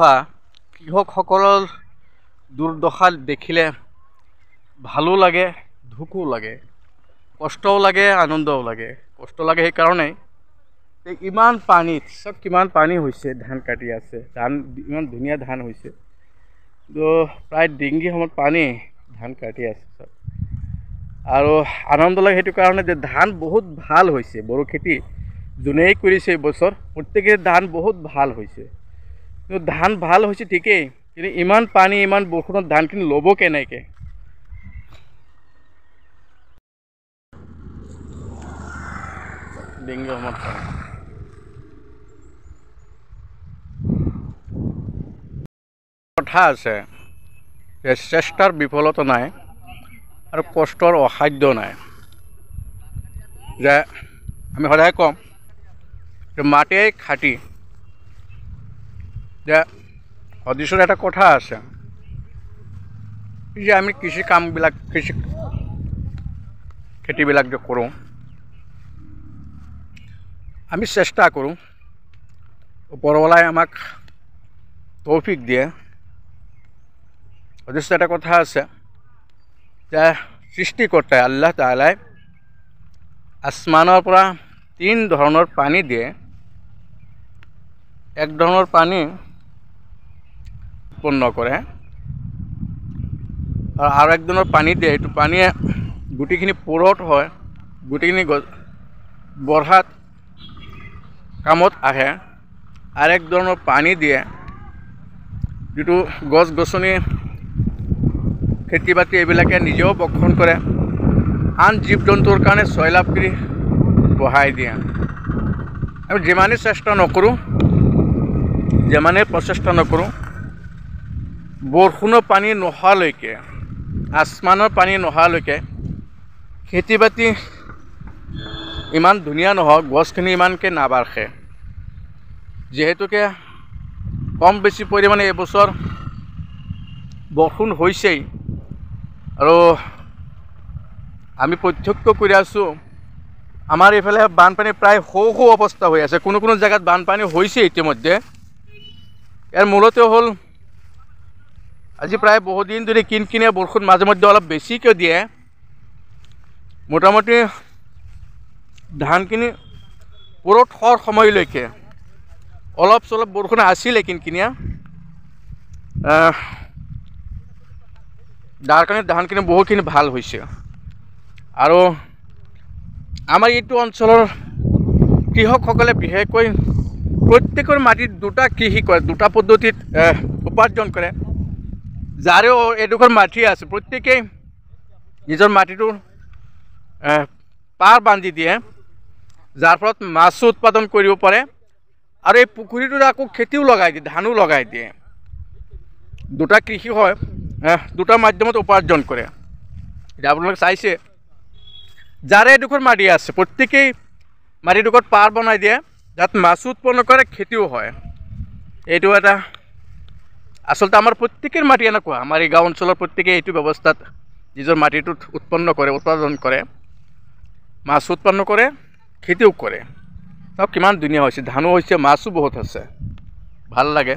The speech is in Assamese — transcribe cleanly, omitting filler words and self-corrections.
কৃষকসকলৰ দুৰ্দশা দেখিলে ভালো লাগে, দুখো লাগে, কষ্টও লাগে, আনন্দও লাগে। কষ্ট লাগে সেইকাৰণেই ইমান পানীত চব কিমান পানী হৈছে, ধান কাটি আছে, ধান ইমান ধুনীয়া ধান হৈছে, তো প্ৰায় ডিংগি সময়ত পানী ধান কাটি আছে চব। আৰু আনন্দ লাগে সেইটো কাৰণে যে ধান বহুত ভাল হৈছে। বড়ো খেতি যোনেই কৰিছে এইবছৰ প্ৰত্যেকে ধান বহুত ভাল হৈছে। কিন্তু ধান ভাল হৈছে ঠিকেই, কিন্তু ইমান পানী ইমান বৰষুণত ধানখিনি ল'ব কেনেকৈ? ডিংগি সময়ত কথা আছে যে চেষ্টাৰ বিফলতা নাই আৰু কষ্টৰ অসাধ্য নাই। যে আমি সদায় কওঁ যে মাটিয়ে খাটি, যে সদৃশৰ এটা কথা আছে যে আমি কৃষি কামবিলাক খেতিবিলাক যে কৰোঁ, আমি চেষ্টা কৰোঁ, ওপৰৱালাই আমাক তৌফিক দিয়ে। সদৃশ এটা কথা আছে যে সৃষ্টিকৰ্তাই আল্লাহ তাআলাই আসমানৰ পৰা 3 ধৰণৰ পানী দিয়ে। এক ধৰণৰ পানী উৎপন্ন কৰে আৰু এক ধৰণৰ পানী দিয়ে, এইটো পানীয়ে গুটিখিনি পুৰঠ হয়, গুটিখিনি বঢ়াত কামত আহে। আৰু এক ধৰণৰ পানী দিয়ে যিটো গছ গছনি খেতি বাতি এইবিলাকে নিজেও বক্ষণ কৰে, আন জীৱ জন্তুৰ কাৰণে ছয়লাভ কৰি বঢ়াই দিয়ে। আমি যিমানেই চেষ্টা নকৰোঁ, যিমানেই প্ৰচেষ্টা নকৰোঁ, বৰষুণৰ পানী নোহোৱালৈকে, আসমানৰ পানী নোহোৱালৈকে খেতি বাতি ইমান ধুনীয়া নহওক, গছখিনি ইমানকৈ নাবাঢ়ে। যিহেতুকে কম বেছি পৰিমাণে এইবছৰ বৰষুণ হৈছেই, আৰু আমি প্ৰত্যক্ষ কৰি আছোঁ আমাৰ এইফালে বানপানী প্ৰায় সৌ অৱস্থা হৈ আছে। কোনো কোনো জেগাত বানপানী হৈছে ইতিমধ্যে। ইয়াৰ মূলতে হ'ল আজি প্ৰায় বহুদিন ধৰি কিনকিনীয়া বৰষুণ মাজে মধ্যে অলপ বেছিকৈ দিয়ে। মোটামুটি ধানখিনি পুৰঠ হোৱাৰ সময়লৈকে অলপ চলপ বৰষুণ আছিলে কিনকিনীয়া, যাৰ কাৰণে ধানখিনি বহুখিনি ভাল হৈছে। আৰু আমাৰ এইটো অঞ্চলৰ কৃষকসকলে বিশেষকৈ প্ৰত্যেকৰ মাটিত দুটা কৃষি কৰে, দুটা পদ্ধতিত উপাৰ্জন কৰে। যাৰেও এডোখৰ মাটি আছে প্ৰত্যেকেই নিজৰ মাটিটো পাৰ বান্ধি দিয়ে, যাৰ ফলত মাছো উৎপাদন কৰিব পাৰে আৰু এই পুখুৰীটোত আকৌ খেতিও লগাই দিয়ে, ধানো লগাই দিয়ে। দুটা কৃষি হয়, দুটা মাধ্যমত উপাৰ্জন কৰে। এতিয়া আপোনালোকে চাইছে, যাৰে এডোখৰ মাটি আছে প্ৰত্যেকেই মাটিডোখৰত পাৰ বনাই দিয়ে, যাত মাছো উৎপন্ন কৰে, খেতিও হয়। এইটো এটা আচলতে আমাৰ প্ৰত্যেকেৰ মাটি এনেকুৱা, আমাৰ এই গাঁও অঞ্চলৰ প্ৰত্যেকেই এইটো ব্যৱস্থাত নিজৰ মাটিটোত উৎপন্ন কৰে, উৎপাদন কৰে, মাছ উৎপন্ন কৰে, খেতিও কৰে। চাওক কিমান ধুনীয়া হৈছে, ধানো হৈছে, মাছো বহুত আছে, ভাল লাগে।